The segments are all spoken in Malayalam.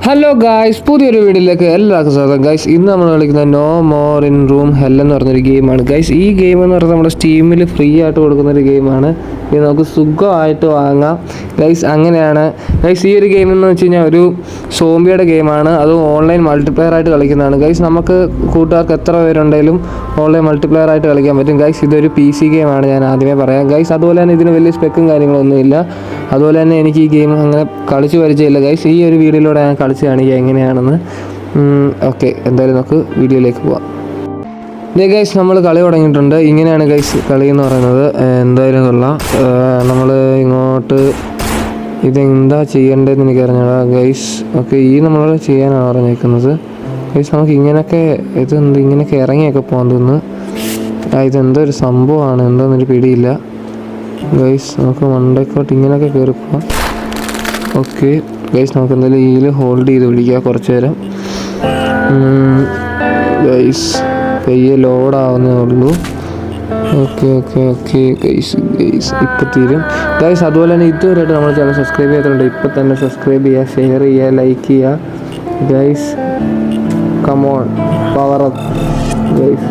ഹലോ ഗായ്സ്, പുതിയൊരു വീഡിയോയിലേക്ക് എല്ലാവർക്കും സ്വാഗതം. ഗൈസ്, ഇന്ന് നമ്മൾ കളിക്കുന്ന no more in room hell എന്ന് പറഞ്ഞൊരു ഗെയിമാണ്. ഗൈസ്, ഈ ഗെയിം എന്ന് പറഞ്ഞാൽ നമ്മുടെ സ്റ്റീമിൽ ഫ്രീ ആയിട്ട് കൊടുക്കുന്നൊരു ഗെയിമാണ്. ഇത് നമുക്ക് സുഖമായിട്ട് വാങ്ങാം. ഗൈസ്, അങ്ങനെയാണ് ഗൈസ്. ഈ ഒരു ഗെയിം എന്ന് വെച്ച് കഴിഞ്ഞാൽ ഒരു സോംബിയുടെ ഗെയിമാണ്. അത് ഓൺലൈൻ മൾട്ടിപ്ലെയർ ആയിട്ട് കളിക്കുന്നതാണ്. ഗൈസ്, നമുക്ക് കൂട്ടുകാർക്ക് എത്ര പേരുണ്ടെങ്കിലും ഓൺലൈൻ മൾട്ടിപ്ലെയർ ആയിട്ട് കളിക്കാൻ പറ്റും. ഗൈസ്, ഇതൊരു PC ഗെയിമാണ്, ഞാൻ ആദ്യമേ പറയാം. ഗൈസ്, അതുപോലെ തന്നെ ഇതിന് വലിയ സ്പെക്കും കാര്യങ്ങളൊന്നുമില്ല. അതുപോലെ തന്നെ എനിക്ക് ഈ ഗെയിം അങ്ങനെ കളിച്ച് പരിചയമില്ല. ഗൈസ്, ഈ ഒരു വീഡിയോയിലൂടെ ഞാൻ കളിച്ച് കാണിക്കുക എങ്ങനെയാണെന്ന്. ഓക്കെ, എന്തായാലും നമുക്ക് വീഡിയോയിലേക്ക് പോവാം. ഗൈസ്, നമ്മൾ കളി തുടങ്ങിയിട്ടുണ്ട്. ഇങ്ങനെയാണ് ഗൈസ് കളി എന്ന് പറയുന്നത്. എന്തായാലും കൊള്ളാം. നമ്മൾ ഇങ്ങോട്ട് ഇതെന്താ ചെയ്യേണ്ടതെന്ന് എനിക്കറിഞ്ഞാൽ ഗൈസ്. ഓക്കെ, ഈ നമ്മൾ ചെയ്യാനാണ് പറഞ്ഞേക്കുന്നത്. ഗൈസ്, നമുക്ക് ഇങ്ങനെയൊക്കെ ഇങ്ങനെയൊക്കെ ഇറങ്ങിയൊക്കെ പോകാൻ തോന്നുന്നു. ഇതെന്തോ ഒരു സംഭവമാണ്, എന്തോന്നൊരു പിടിയില്ല. ഗൈസ്, നമുക്ക് മണ്ടക്കോട്ട് ഇങ്ങനെയൊക്കെ കയറി പോവാം. ഓക്കെ ഗൈസ്, നമുക്ക് എന്തായാലും ഇതിൽ ഹോൾഡ് ചെയ്ത് പിടിക്കുക കുറച്ച് നേരം. ഗൈസ്, പയ്യെ ലോഡാവുന്നേ ഉള്ളൂ. ഓക്കെ ഗൈസ് ഇപ്പം തീരും. ഗൈസ്, അതുപോലെ തന്നെ ഇതുവരെയായിട്ട് നമ്മൾ ചാനൽ സബ്സ്ക്രൈബ് ചെയ്യാത്തതുകൊണ്ട് ഇപ്പം തന്നെ സബ്സ്ക്രൈബ് ചെയ്യുക, ഷെയർ ചെയ്യുക, ലൈക്ക് ചെയ്യുക. Guys, come on, power up guys.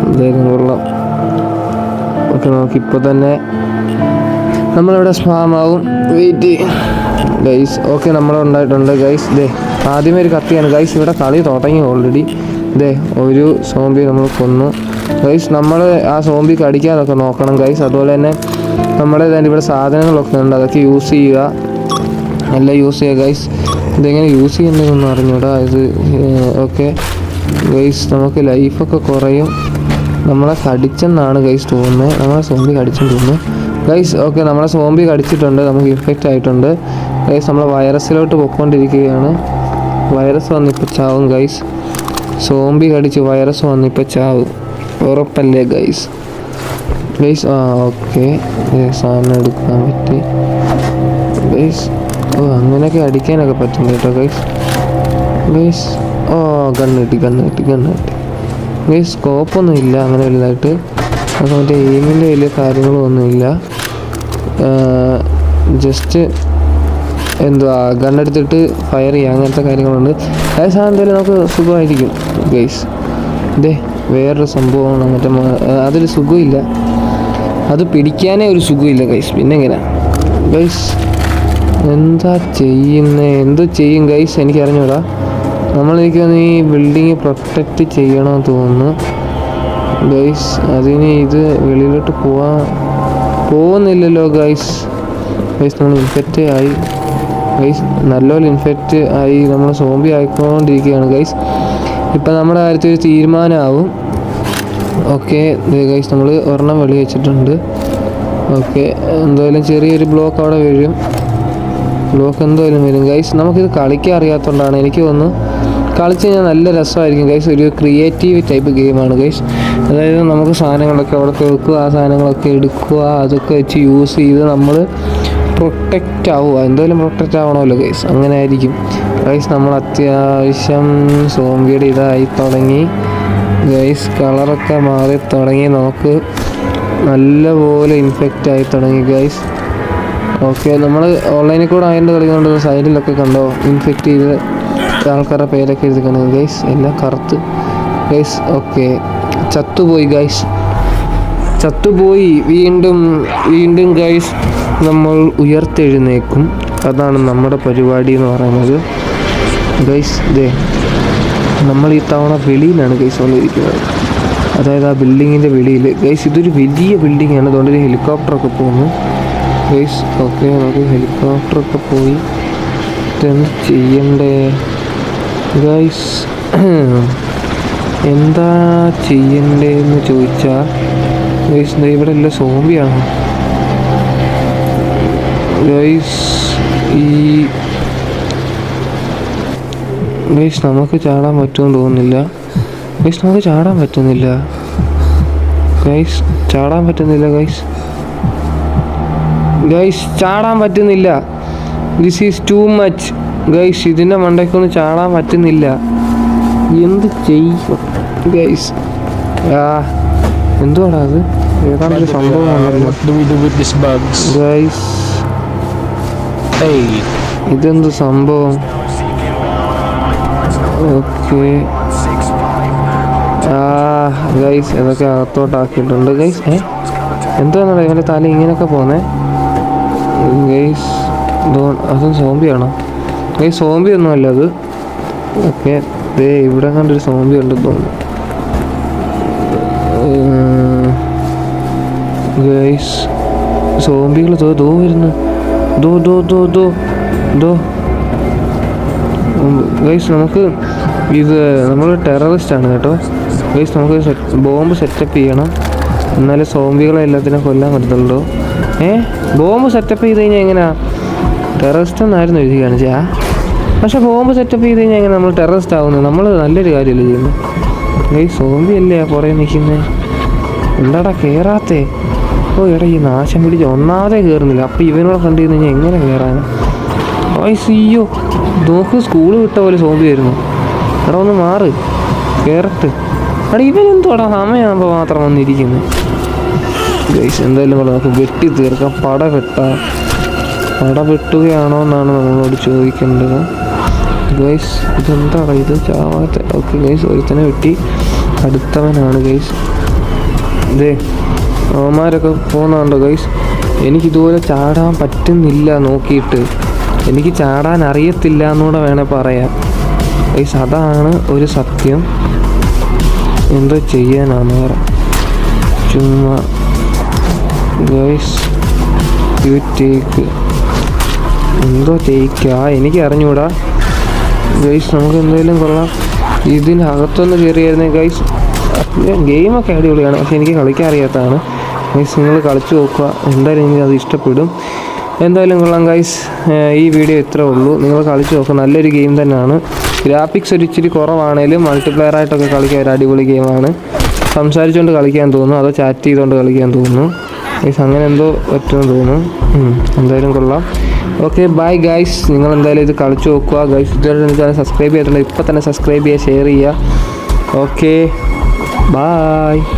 എന്തായാലും കൊള്ളാം. ഓക്കെ, നമുക്കിപ്പോൾ തന്നെ നമ്മളിവിടെ സ്പാമാവും. Wait guys. ഓക്കെ, നമ്മളുണ്ടായിട്ടുണ്ട് ഗൈസ്. ആദ്യമേ ഒരു കത്തിയാണ് ഗൈസ്. ഇവിടെ കളി തുടങ്ങി ഓൾറെഡി. ഒരു സോംബി നമ്മൾ കൊന്നു ഗൈസ്. നമ്മൾ ആ സോംബിക്ക് അടിക്കാനൊക്കെ നോക്കണം ഗൈസ്. അതുപോലെ തന്നെ നമ്മുടെ തന്നെ ഇവിടെ സാധനങ്ങളൊക്കെ ഉണ്ട്, അതൊക്കെ യൂസ് ചെയ്യുക, എല്ലാം യൂസ് ചെയ്യുക ഗൈസ്. ഇതെങ്ങനെ യൂസ് ചെയ്യേണ്ടതെന്ന് അറിഞ്ഞൂടാ ഇത്. ഓക്കെ ഗൈസ്, നമുക്ക് ലൈഫൊക്കെ കുറയും. നമ്മളെ കടിച്ചെന്നാണ് ഗൈസ് തോന്നുന്നത്. നമ്മളെ സോംബി കടിച്ചെന്ന് തോന്നുന്നു ഗൈസ്. ഓക്കെ, നമ്മളെ സോംബി കടിച്ചിട്ടുണ്ട്, നമുക്ക് ഇൻഫെക്റ്റ് ആയിട്ടുണ്ട് ഗൈസ്. നമ്മൾ വൈറസിലോട്ട് പൊയ്ക്കൊണ്ടിരിക്കുകയാണ്. വൈറസ് വന്നിപ്പോൾ ചാവും ഗൈസ്. സോംബി കടിച്ച് വൈറസ് വന്നിപ്പോൾ ചാവും, ഉറപ്പല്ലേ ഗൈസ്. ഓക്കെ, സാധനം എടുക്കാൻ പറ്റി ഗൈസ്. അങ്ങനെയൊക്കെ അടിക്കാനൊക്കെ പറ്റും കേട്ടോ ഗൈസ്. ഗണ്ണ് കിട്ടി ഗൈസ്. സ്കോപ്പൊന്നും ഇല്ല അങ്ങനെ വലുതായിട്ട്. അത് മറ്റേ എയിമിൻ്റെ വലിയ കാര്യങ്ങളൊന്നുമില്ല. ജസ്റ്റ് എന്തുവാ ഗണ്ണെടുത്തിട്ട് ഫയർ ചെയ്യുക, അങ്ങനത്തെ കാര്യങ്ങളുണ്ട് ഗൈസ്. എന്തായാലും നമുക്ക് സുഖമായിരിക്കും ഗൈസ്. വേറൊരു സംഭവമാണ് മറ്റേ അതൊരു സുഖമില്ല, അത് പിടിക്കാനേ ഒരു സുഖമില്ല ഗൈസ്. പിന്നെ എങ്ങനെ ഗൈസ് എന്താ എന്ത് ചെയ്യും ഗൈസ്, എനിക്കറിഞ്ഞൂടാ. എനിക്ക് ഈ ബിൽഡിങ് പ്രൊട്ടക്റ്റ് ചെയ്യണമെന്ന് തോന്നുന്നു ഗൈസ്. അതിന് ഇത് വെളിയിലോട്ട് പോകുന്നില്ലല്ലോ ഗൈസ്. നമ്മൾ ഇൻഫെക്റ്റ് ആയി ഗൈസ്, നല്ലപോലെ ഇൻഫെക്റ്റ് ആയി. നമ്മൾ സോംബി ആയിക്കൊണ്ടിരിക്കുകയാണ് ഗൈസ്. ഇപ്പം നമ്മുടെ കാര്യത്തിൽ ഒരു തീരുമാനമാവും. ഓക്കെ ഗൈസ്, നമ്മൾ ഒരെണ്ണം വെളി വെച്ചിട്ടുണ്ട്. ഓക്കെ, എന്തായാലും ചെറിയൊരു ബ്ലോക്ക് അവിടെ വരും. എന്തായാലും വരും ഗൈസ്. നമുക്കിത് കളിക്കാൻ അറിയാത്തതുകൊണ്ടാണ്. എനിക്ക് തോന്നുന്നു കളിച്ച് കഴിഞ്ഞാൽ നല്ല രസമായിരിക്കും ഗൈസ്. ഒരു ക്രിയേറ്റീവ് ടൈപ്പ് ഗെയിമാണ് ഗൈസ്. അതായത് നമുക്ക് സാധനങ്ങളൊക്കെ അവിടെ വെക്കുക, ആ സാധനങ്ങളൊക്കെ എടുക്കുക, അതൊക്കെ വെച്ച് യൂസ് ചെയ്ത് നമ്മൾ പ്രൊട്ടക്റ്റ് ആവുക. എന്തായാലും പ്രൊട്ടക്റ്റ് ആവണമല്ലോ ഗൈസ്. അങ്ങനെ ആയിരിക്കും ഗൈസ്. നമ്മൾ അത്യാവശ്യം സോംബിയുടെ ഇതായി തുടങ്ങി ഗൈസ്. കളറൊക്കെ മാറി തുടങ്ങി, നമുക്ക് നല്ലപോലെ ഇൻഫെക്റ്റ് ആയി തുടങ്ങി ഗൈസ്. ഓക്കെ, നമ്മൾ ഓൺലൈനിൽ കൂടെ ആയതുകൊണ്ട് കളിക്കുന്നുണ്ട്. സൈഡിലൊക്കെ കണ്ടോ ഇൻഫെക്റ്റ് ചെയ്ത് ആൾക്കാരുടെ പേരൊക്കെ എഴുതിക്കണം ഗൈസ്, എല്ലാം കറുത്ത് ഗൈസ്. ഓക്കെ, ചത്തുപോയി ഗൈസ്, വീണ്ടും ഗൈസ്. നമ്മൾ ഉയർത്തെഴുന്നേക്കും, അതാണ് നമ്മുടെ പരിപാടി എന്ന് പറയുന്നത് ഗൈസ്. നമ്മൾ ഈ തവണ വെളിയിലാണ് ഗൈസ് വന്നിരിക്കുന്നത്, അതായത് ആ ബിൽഡിങ്ങിൻ്റെ വെളിയിൽ ഗൈസ്. ഇതൊരു വലിയ ബിൽഡിങ്ങാണ്, അതുകൊണ്ട് ഒരു ഹെലികോപ്റ്ററൊക്കെ പോകുന്നു ഗൈസ്. ഓക്കെ, നമുക്ക് ഹെലികോപ്റ്ററൊക്കെ പോയി എന്ത് ചെയ്യണ്ടേ ഗൈസ്. എന്താ ചെയ്യണ്ടേന്ന് ചോദിച്ചാൽ ഗൈസ്, ഇവിടെ എല്ലാം സോംബിയാണ് ഗൈസ്. ഗൈസ്, നമുക്ക് ചാടാൻ പറ്റുമെന്ന് തോന്നുന്നില്ല ഗൈസ്. നമുക്ക് ചാടാൻ പറ്റുന്നില്ല guys. This is too much guys. ഇതിൻ്റെ മണ്ടയ്ക്കൊന്നും ചാടാൻ പറ്റുന്നില്ല. എന്ത് ചെയ്യും ഗൈസ്? എന്തുവാടാ അത്? ഏതാണ്ടൊരു സംഭവമാണല്ലോ ഗൈസ്. ഇതെന്ത് സംഭവം? ഓക്കെ. ഗൈസ് ഇതൊക്കെ അകത്തോട്ടാക്കിയിട്ടുണ്ട് ഗൈസ്. എന്താണെന്നോ ഇവൻ്റെ തല ഇങ്ങനെയൊക്കെ പോന്നേ ഗൈസ്. അതും സോംബിയാണോ ഗൈസ്? സോംബി ഒന്നുമല്ല അത്. ഓക്കെ, ഇവിടെ കണ്ടൊരു സോംബി ഉണ്ടെന്ന് തോന്നുന്നു ഗൈസ്. സോംബികൾ ദോ വരുന്നു. ദോ ഗൈസ്. നമുക്ക് ഇത് നമ്മൾ ടെററിസ്റ്റ് ആണ് കേട്ടോ ഗൈസ്. നമുക്ക് ബോംബ് സെറ്റപ്പ് ചെയ്യണം, എന്നാലേ സോംബികളെ എല്ലാത്തിനും കൊല്ലാൻ പറ്റത്തുള്ളൂ. ബോംബ് സെറ്റപ്പ് ചെയ്ത് കഴിഞ്ഞാൽ എങ്ങനെയാ? ടെററിസ്റ്റ് എന്നായിരുന്നു എഴുതി കാണിച്ചാ. പക്ഷെ ബോംബ് സെറ്റപ്പ് ചെയ്ത് കഴിഞ്ഞാൽ എങ്ങനെ നമ്മൾ ടെററിസ്റ്റ് ആവുന്നത്? നമ്മൾ നല്ലൊരു കാര്യമല്ലേ ചെയ്യുന്നത് ഗൈസ്. സോംബി അല്ലേ പുറകെ നിൽക്കുന്നത്? എന്താടാ കയറാത്തേ? എടാ ഈ നാശം പിടിച്ച് ഒന്നാമതേ കയറുന്നില്ല, അപ്പോൾ ഇവനോടെ കണ്ടു കഴിഞ്ഞാൽ എങ്ങനെ കയറാൻ? അയ്യോ നോക്ക്, സ്കൂൾ വിട്ട പോലെ സോംബി വരുന്നു. എടാ ഒന്ന് മാറ്, കയറട്ട്. എടാ ഇവനെന്തോടാ സമയമാകുമ്പോൾ മാത്രം വന്നിരിക്കുന്നത് ഗൈസ്. എന്തായാലും നമുക്ക് വെട്ടി തീർക്കാം. പട വെട്ടുകയാണോ എന്നാണ് നമ്മളോട് ചോദിക്കേണ്ടത് ഗൈസ്. ഇതെന്താടാ ഇത് ചാവാത്ത? ഓക്കെ ഗൈസ്, ഒരുത്തനെ വെട്ടി. അടുത്തവനാണ് ഗൈസ്. അവന്മാരൊക്കെ പോകുന്നുണ്ടോ ഗൈസ്? എനിക്കിതുപോലെ ചാടാൻ പറ്റുന്നില്ല നോക്കിയിട്ട്. എനിക്ക് ചാടാൻ അറിയത്തില്ല എന്നൂടെ വേണേൽ പറയാം ഗൈസ്. അതാണ് ഒരു സത്യം. എന്തോ ചെയ്യാനാണ് വേറെ ചുമ്മാ ഗൈസ്. യു ടേക്ക് എന്തോ ടേക്കാ എനിക്ക് അറിഞ്ഞൂടാ ഗൈസ്. നമുക്ക് എന്തായാലും കൊള്ളാം. ഇതിനകത്തൊന്ന് കയറിയായിരുന്നേ ഗൈസ്. ഗെയിമൊക്കെ അടിപൊളിയാണ്, പക്ഷെ എനിക്ക് കളിക്കാൻ അറിയാത്തതാണ് ഗൈസ്. നിങ്ങൾ കളിച്ച് നോക്കുക, എന്തായാലും എനിക്കത് ഇഷ്ടപ്പെടും. എന്തായാലും കൊള്ളാം ഗൈസ്. ഈ വീഡിയോ ഇത്രേ ഉള്ളൂ. നിങ്ങൾ കളിച്ച് നോക്കുക, നല്ലൊരു ഗെയിം തന്നെയാണ്. ഗ്രാഫിക്സ് ഒരു ഇച്ചിരി കുറവാണേലും മൾട്ടിപ്ലെയർ ആയിട്ടൊക്കെ കളിക്കാൻ ഒരു അടിപൊളി ഗെയിമാണ്. സംസാരിച്ചുകൊണ്ട് കളിക്കാൻ തോന്നുന്നു, അതോ ചാറ്റ് ചെയ്തുകൊണ്ട് കളിക്കാൻ തോന്നുന്നു ഗൈസ്. അങ്ങനെ എന്തോ പറ്റുമെന്ന് തോന്നുന്നു. എന്തായാലും കൊള്ളാം. Okay bye guys. നിങ്ങൾ എന്തായാലും ഇത് കളിച്ച് നോക്കുക ഗൈസ്. ഇതുവരെ ചാനൽ സബ്സ്ക്രൈബ് ചെയ്തിട്ടുണ്ട്, ഇപ്പോൾ തന്നെ സബ്സ്ക്രൈബ് ചെയ്യുക, ഷെയർ ചെയ്യുക. Okay bye.